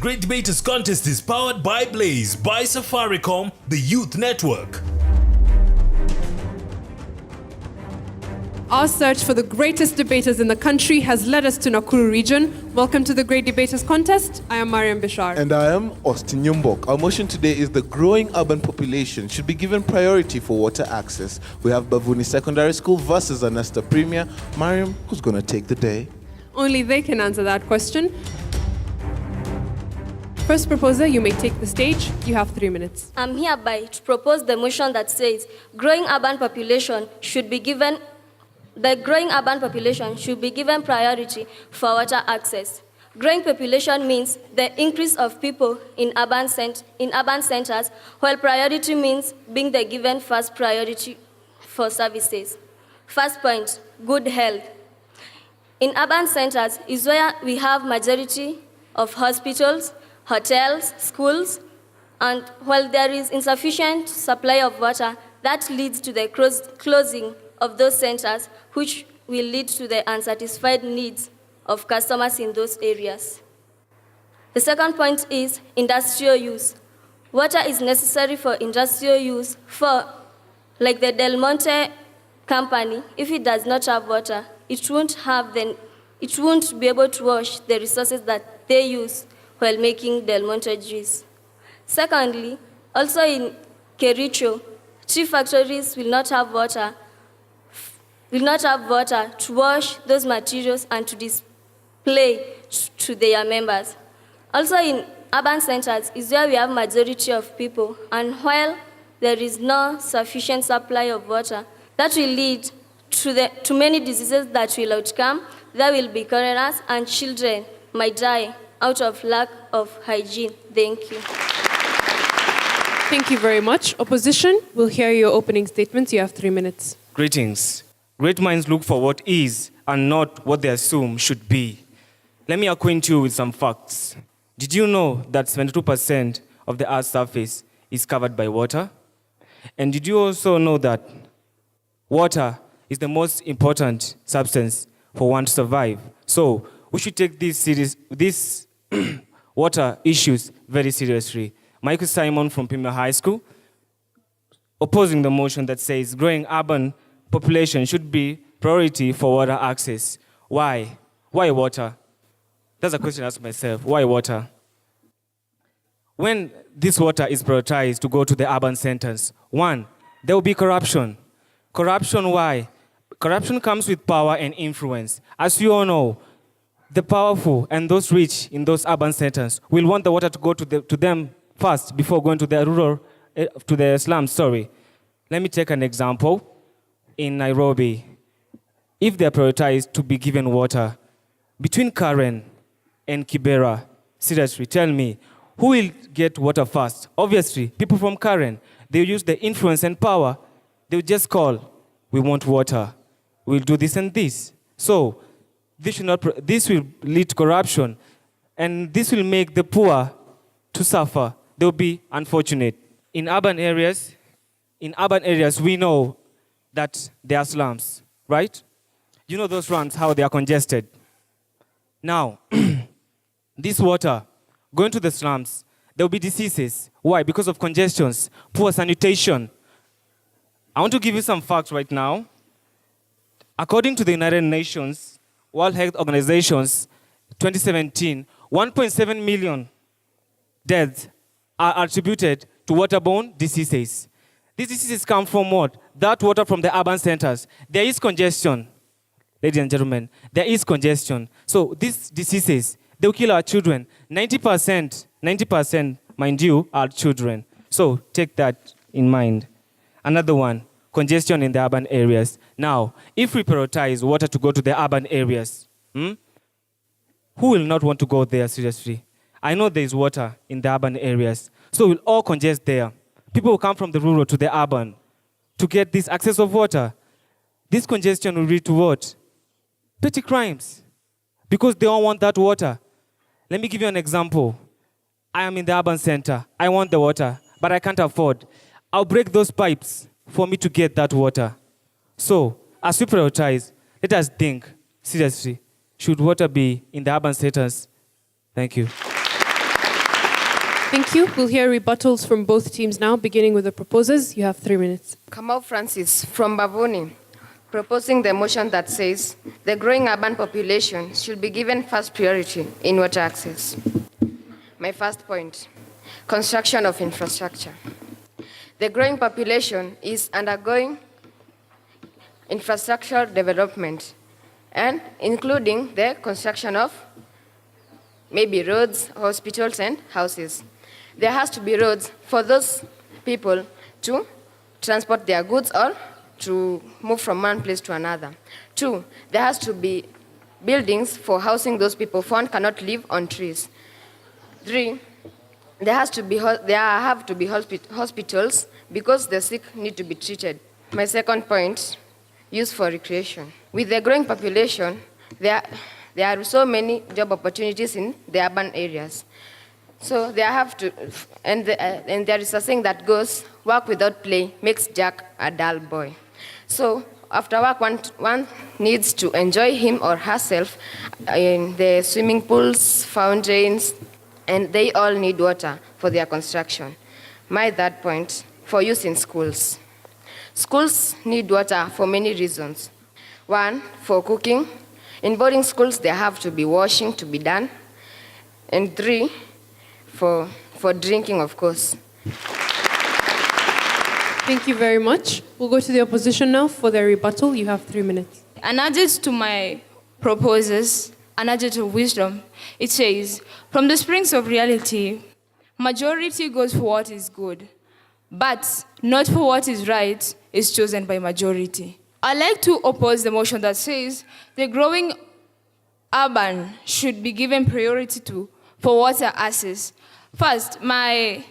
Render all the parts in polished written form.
Great Debaters Contest is powered by Blaze, by Safaricom, the Youth Network. Our search for the greatest debaters in the country has led us to Nakuru region. Welcome to the Great Debaters Contest. I am Mariam Bishar. And I am Austin Yumbok. Our motion today is the growing urban population should be given priority for water access. We have Bavuni Secondary School versus Anestar Premier. Mariam, who's going to take the day? Only they can answer that question. First proposer, you may take the stage. You have 3 minutes. I'm hereby to propose the motion that says growing urban population should be given priority for water access. Growing population means the increase of people in urban centers, while priority means being the given first priority for services. First point, good health. In urban centers is where we have majority of hospitals, hotels, schools, and while there is insufficient supply of water, that leads to the closing of those centers, which will lead to the unsatisfied needs of customers in those areas. The second point is industrial use. Water is necessary for industrial use like the Del Monte company. If it does not have water, it won't be able to wash the resources that they use while making Del Monte juice. Secondly, also in Kericho, tea factories will not have water to wash those materials and to display to their members. Also in urban centers is where we have majority of people, and while there is no sufficient supply of water, that will lead to many diseases that will outcome. There will be coroners and children might die out of lack of hygiene. Thank you. Thank you very much. Opposition, we'll hear your opening statements. You have 3 minutes. Greetings. Great minds look for what is and not what they assume should be. Let me acquaint you with some facts. Did you know that 72% of the Earth's surface is covered by water? And did you also know that water is the most important substance for one to survive? So we should take these water issues very seriously. Michael Simon from Premier High School, opposing the motion that says growing urban population should be priority for water access. Why? Why water? That's a question I ask myself. Why water? When this water is prioritized to go to the urban centers, one, there will be corruption. Corruption, why? Corruption comes with power and influence. As you all know, the powerful and those rich in those urban centers will want the water to go to them first before going to the slums. Sorry. Let me take an example. In Nairobi, if they are prioritized to be given water, between Karen and Kibera, seriously, tell me, who will get water first? Obviously, people from Karen, they use the influence and power. They will just call, we want water. We'll do this and this. So this will lead to corruption, and this will make the poor to suffer. They'll be unfortunate. In urban areas, we know that there are slums, right? You know those slums, how they are congested. Now, this water going to the slums, there will be diseases. Why? Because of congestions, poor sanitation. I want to give you some facts right now. According to the United Nations World Health Organization's 2017, 1.7 million deaths are attributed to waterborne diseases. These diseases come from what? That water from the urban centers. There is congestion, ladies and gentlemen. There is congestion. So these diseases, they will kill our children. 90%, mind you, are children. So take that in mind. Another one, congestion in the urban areas. Now, if we prioritize water to go to the urban areas, who will not want to go there seriously? I know there is water in the urban areas, so we'll all congest there. People will come from the rural to the urban to get this access of water. This congestion will lead to what? Petty crimes, because they all want that water. Let me give you an example. I am in the urban center. I want the water, but I can't afford. I'll break those pipes for me to get that water. So, as we prioritize, let us think seriously. Should water be in the urban centers? Thank you. Thank you. We'll hear rebuttals from both teams now, beginning with the proposers. You have 3 minutes. Kamau Francis from Bavuni, proposing the motion that says the growing urban population should be given first priority in water access. My first point, construction of infrastructure. The growing population is undergoing infrastructure development and including the construction of maybe roads, hospitals, and houses. There has to be roads for those people to transport their goods or to move from one place to another. 2, there has to be buildings for housing those people, for one cannot live on trees. 3, there have to be hospitals because the sick need to be treated. My second point, use for recreation. With the growing population, there are so many job opportunities in the urban areas. So they have to, and there is a saying that goes, work without play makes Jack a dull boy. So after work, one needs to enjoy him or herself in the swimming pools, fountains, and they all need water for their construction. My third point, for use in schools. Schools need water for many reasons. 1, for cooking. In boarding schools, there have to be washing to be done. And 3, for drinking, of course. Thank you very much. We'll go to the opposition now for their rebuttal. You have 3 minutes. An adage to my proposers, an adage of wisdom, it says, from the springs of reality, majority goes for what is good, but not for what is right is chosen by majority. I like to oppose the motion that says the growing urban should be given priority for water access. First, my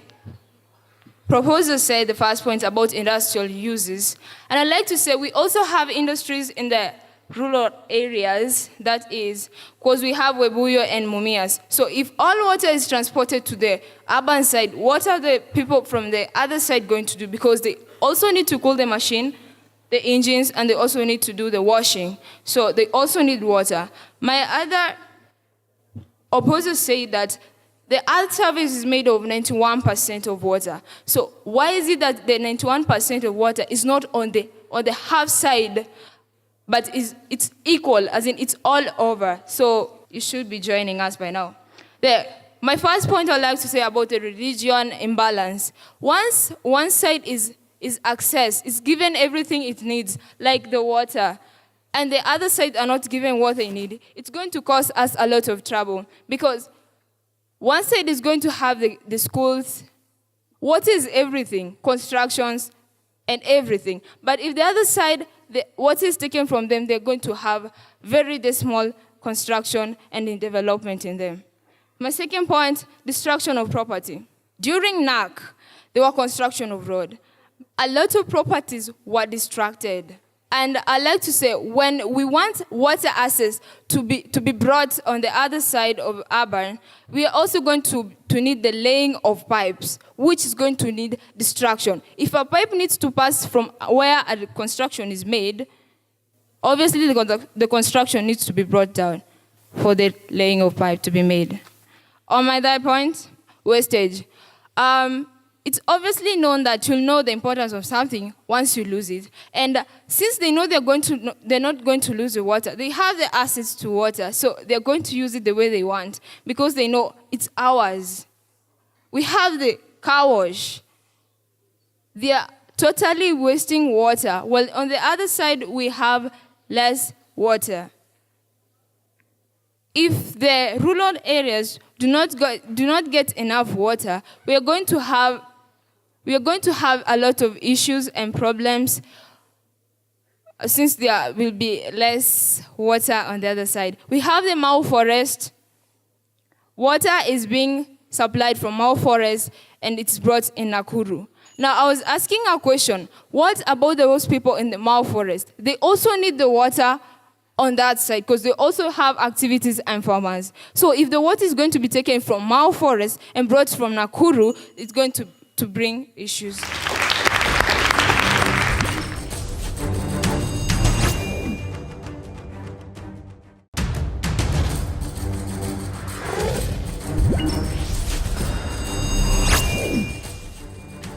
proposal said the first point about industrial uses. And I'd like to say we also have industries in the rural areas, that is, because we have Webuyo and Mumias. So if all water is transported to the urban side, what are the people from the other side going to do? Because they also need to cool the machine, the engines, and they also need to do the washing. So they also need water. My other opposers say that the earth surface is made of 91% of water. So why is it that the 91% of water is not on the half side, but it's equal, as in it's all over? So you should be joining us by now. My first point I'd like to say about the religion imbalance. Once one side is access, is given everything it needs, like the water, and the other side are not given what they need, it's going to cause us a lot of trouble, because one side is going to have the schools, what is everything, constructions and everything. But if the other side, what is taken from them, they're going to have very small construction and in development in them. My second point, destruction of property. During NAC, there was construction of road. A lot of properties were distracted. And I like to say, when we want water access to be brought on the other side of urban, we are also going to need the laying of pipes, which is going to need destruction. If a pipe needs to pass from where a construction is made, obviously the construction needs to be brought down for the laying of pipe to be made. On my third point, wastage. It's obviously known that you'll know the importance of something once you lose it. And since they know they're not going to lose the water, they have the access to water, so they're going to use it the way they want because they know it's ours. We have the car wash. They are totally wasting water. Well, on the other side, we have less water. If the rural areas do not get enough water, we are going to have a lot of issues and problems since there will be less water on the other side. We have the Mau Forest. Water is being supplied from Mau Forest and it's brought in Nakuru. Now, I was asking a question. What about those people in the Mau Forest? They also need the water on that side because they also have activities and farmers. So if the water is going to be taken from Mau Forest and brought from Nakuru, it's going to bring issues.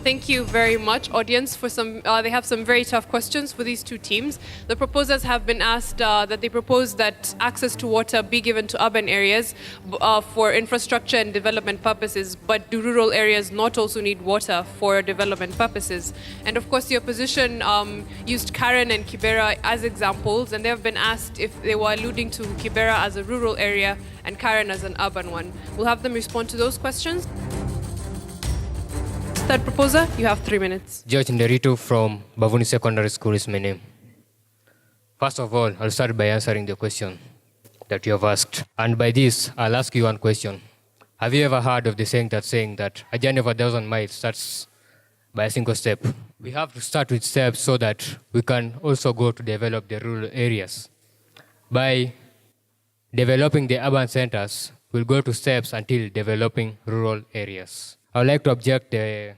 Thank you very much, audience, for some. They have some very tough questions for these two teams. The proposers have been asked that they propose that access to water be given to urban areas for infrastructure and development purposes, but do rural areas not also need water for development purposes? And of course, the opposition used Karen and Kibera as examples, and they have been asked if they were alluding to Kibera as a rural area and Karen as an urban one. We'll have them respond to those questions. Third proposer, you have 3 minutes. George Nderitu from Bavuni Secondary School is my name. First of all, I'll start by answering the question that you have asked. And by this, I'll ask you one question. Have you ever heard of the saying that a journey of 1,000 miles starts by a single step? We have to start with steps so that we can also go to develop the rural areas. By developing the urban centers, we'll go to steps until developing rural areas. I would like to object the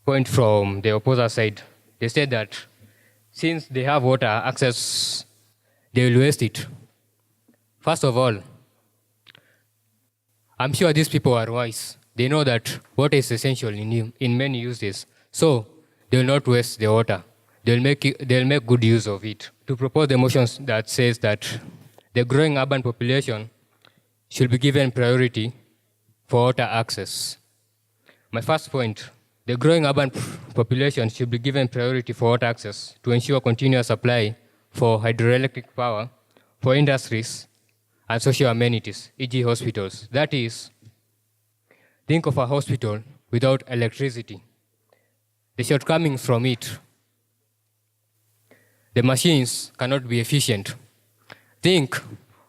point from the opposer side. They said that since they have water access, they will waste it. First of all, I'm sure these people are wise. They know that water is essential in many uses. So they will not waste the water. They'll make good use of it. To propose the motions that says that the growing urban population should be given priority for water access. My first point, the growing urban population should be given priority for water access to ensure continuous supply for hydroelectric power, for industries, and social amenities, e.g. hospitals. That is, think of a hospital without electricity. The shortcomings from it, the machines cannot be efficient. Think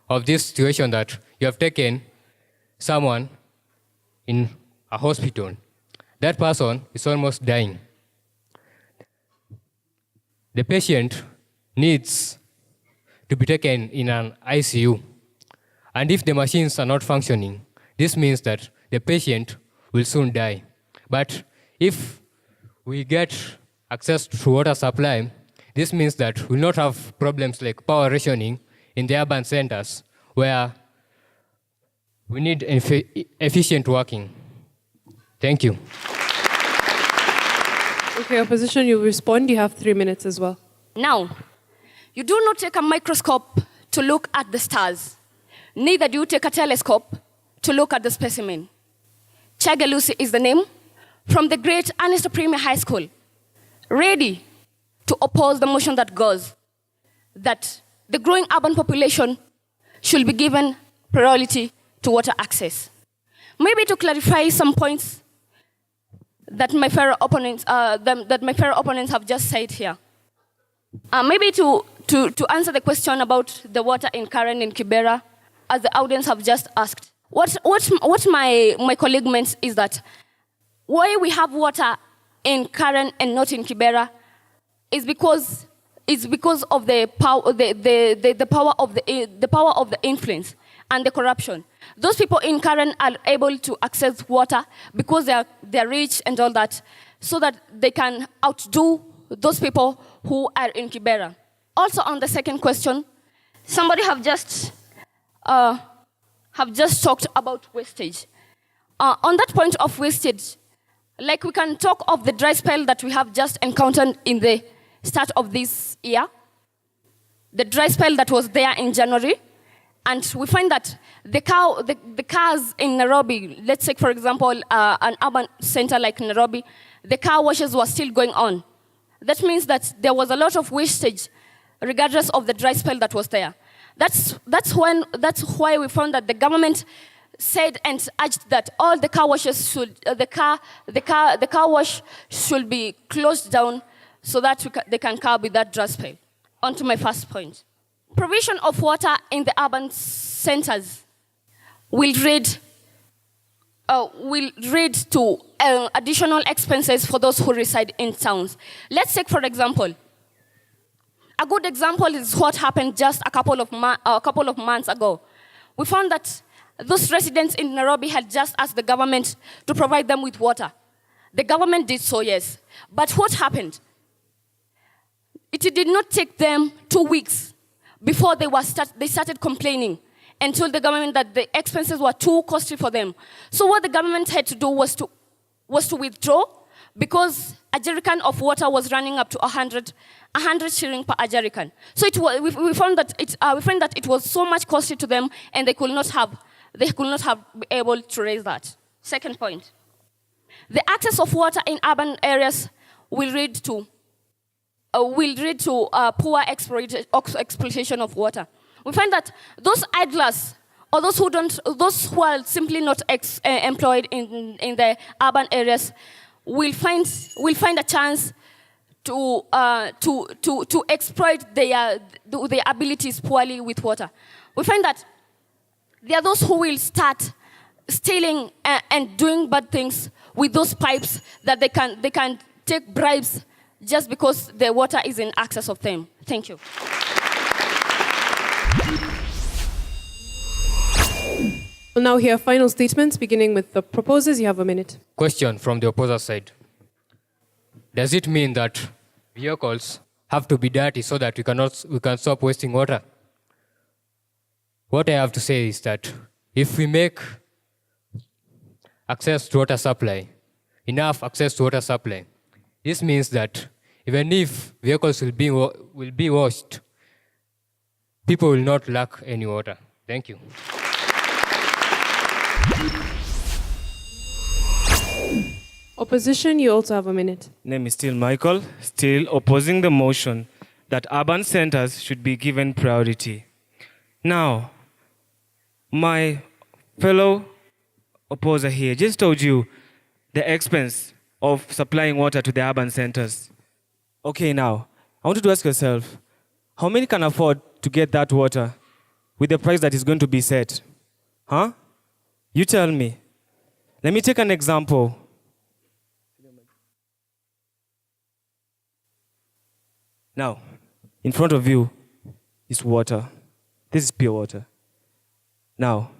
of this situation that you have taken someone in a hospital. That person is almost dying. The patient needs to be taken in an ICU. And if the machines are not functioning, this means that the patient will soon die. But if we get access to water supply, this means that we'll not have problems like power rationing in the urban centers where we need efficient working. Thank you. Okay, opposition, you respond. You have 3 minutes as well. Now, you do not take a microscope to look at the stars. Neither do you take a telescope to look at the specimen. Chagalusi is the name from the great Anestar Premier High School, ready to oppose the motion that goes that the growing urban population should be given priority to water access. Maybe to clarify some points that my fellow opponents have just said here. Maybe to answer the question about the water in Karen and Kibera, as the audience have just asked. What my colleague meant is that why we have water in Karen and not in Kibera is because of the power of the influence and the corruption. Those people in Karen are able to access water because they're rich and all that, so that they can outdo those people who are in Kibera. Also, on the second question, somebody have just talked about wastage. On that point of wastage, like we can talk of the dry spell that we have just encountered in the start of this year, the dry spell that was there in January, and we find that the cars in Nairobi, let's take for example an urban center like Nairobi, the car washes were still going on. That means that there was a lot of wastage regardless of the dry spell that was there. That's why we found that the government said and urged that all the car washes should the car wash should be closed down so that they can curb with that dry spell. On to my first point. Provision of water in the urban centers will lead to additional expenses for those who reside in towns. Let's take, for example, a good example is what happened just a couple of months ago. We found that those residents in Nairobi had just asked the government to provide them with water. The government did so, yes. But what happened? It did not take them 2 weeks before they started complaining and told the government that the expenses were too costly for them. So what the government had to do was was to withdraw because a jerrycan of water was running up to 100 shilling per jerrycan. So we found that it was so much costly to them, and they could not have been able to raise that. Second point, the access of water in urban areas will lead to poor exploitation of water. We find that those idlers or those who are simply not employed in the urban areas will find a chance to exploit their abilities poorly with water. We find that there are those who will start stealing and doing bad things with those pipes that they can take bribes just because the water is in access of them. Thank you. We'll now hear final statements, beginning with the proposers. You have a minute. Question from the opposer side. Does it mean that vehicles have to be dirty so that we can stop wasting water? What I have to say is that if we make access to water supply, enough access to water supply, this means that even if vehicles will be washed, people will not lack any water. Thank you. Opposition, you also have a minute. Name is still Michael, still opposing the motion that urban centers should be given priority. Now, my fellow opposer here just told you the expense of supplying water to the urban centers. Okay, now, I want you to ask yourself, how many can afford to get that water with the price that is going to be set? Huh? You tell me. Let me take an example. Now, in front of you is water. This is pure water. Now,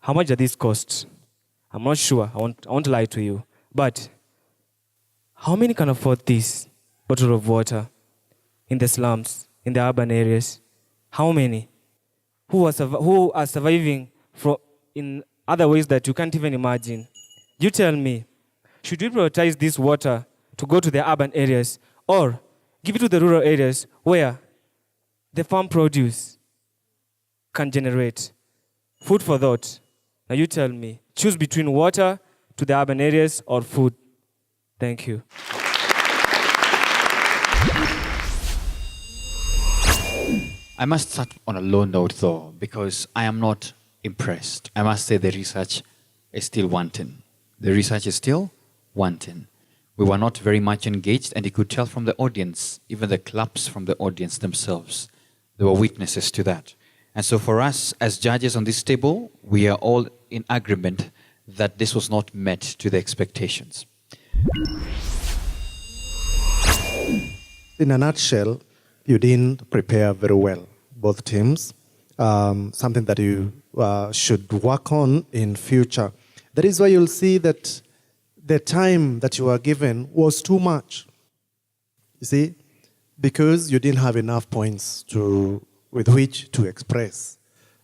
how much does this cost? I'm not sure. I won't lie to you. But how many can afford this bottle of water in the slums, in the urban areas? How many? Who are surviving in other ways that you can't even imagine? You tell me, should we prioritize this water to go to the urban areas or give it to the rural areas where the farm produce can generate? Food for thought. Now you tell me, choose between water to the urban areas or food. Thank you. I must start on a low note though, because I am not impressed. I must say the research is still wanting. The research is still wanting. We were not very much engaged, and you could tell from the audience, even the claps from the audience themselves, they were witnesses to that. And so for us as judges on this table, we are all in agreement that this was not met to the expectations. In a nutshell, you didn't prepare very well, both teams. Something that you should work on in future. That is why you'll see that the time that you were given was too much. You see, because you didn't have enough points with which to express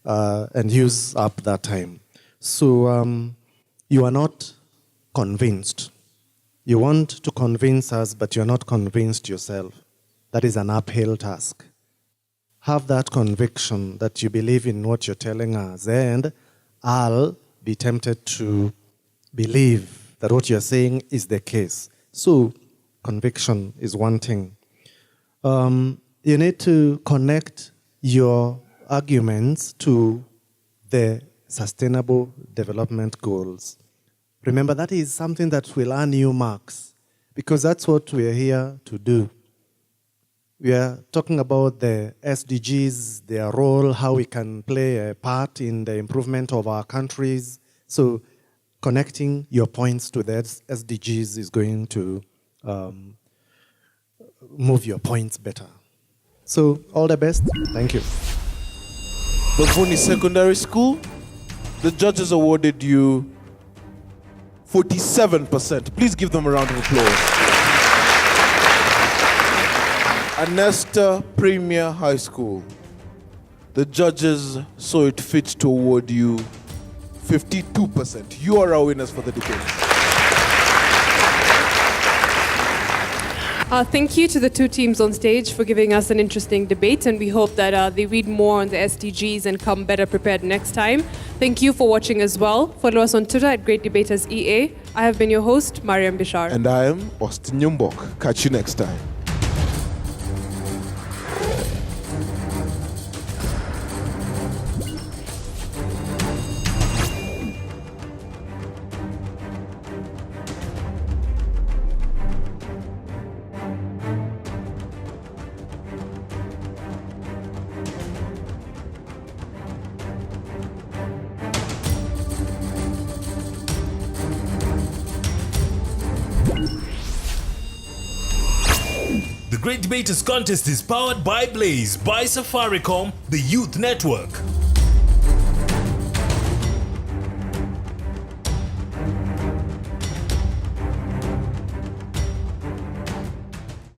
and use up that time. So you are not convinced. You want to convince us, but you're not convinced yourself. That is an uphill task. Have that conviction that you believe in what you're telling us, and I'll be tempted to believe that what you're saying is the case. So conviction is one thing. You need to connect your arguments to the Sustainable Development Goals. Remember, that is something that will earn you marks, because that's what we're here to do. We are talking about the SDGs, their role, how we can play a part in the improvement of our countries. So connecting your points to the SDGs is going to move your points better. So all the best. Thank you. Bavuni Secondary School, the judges awarded you 47%. Please give them a round of applause. Anestar Premier High School, the judges saw it fit to award you 52%. You are our winners for the debate. Thank you to the two teams on stage for giving us an interesting debate, and we hope that they read more on the SDGs and come better prepared next time. Thank you for watching as well. Follow us on Twitter at Great Debaters EA. I have been your host, Mariam Bishar. And I am Austin Nyumbok. Catch you next time. The Great Debaters Contest is powered by Blaze, by Safaricom, the Youth Network.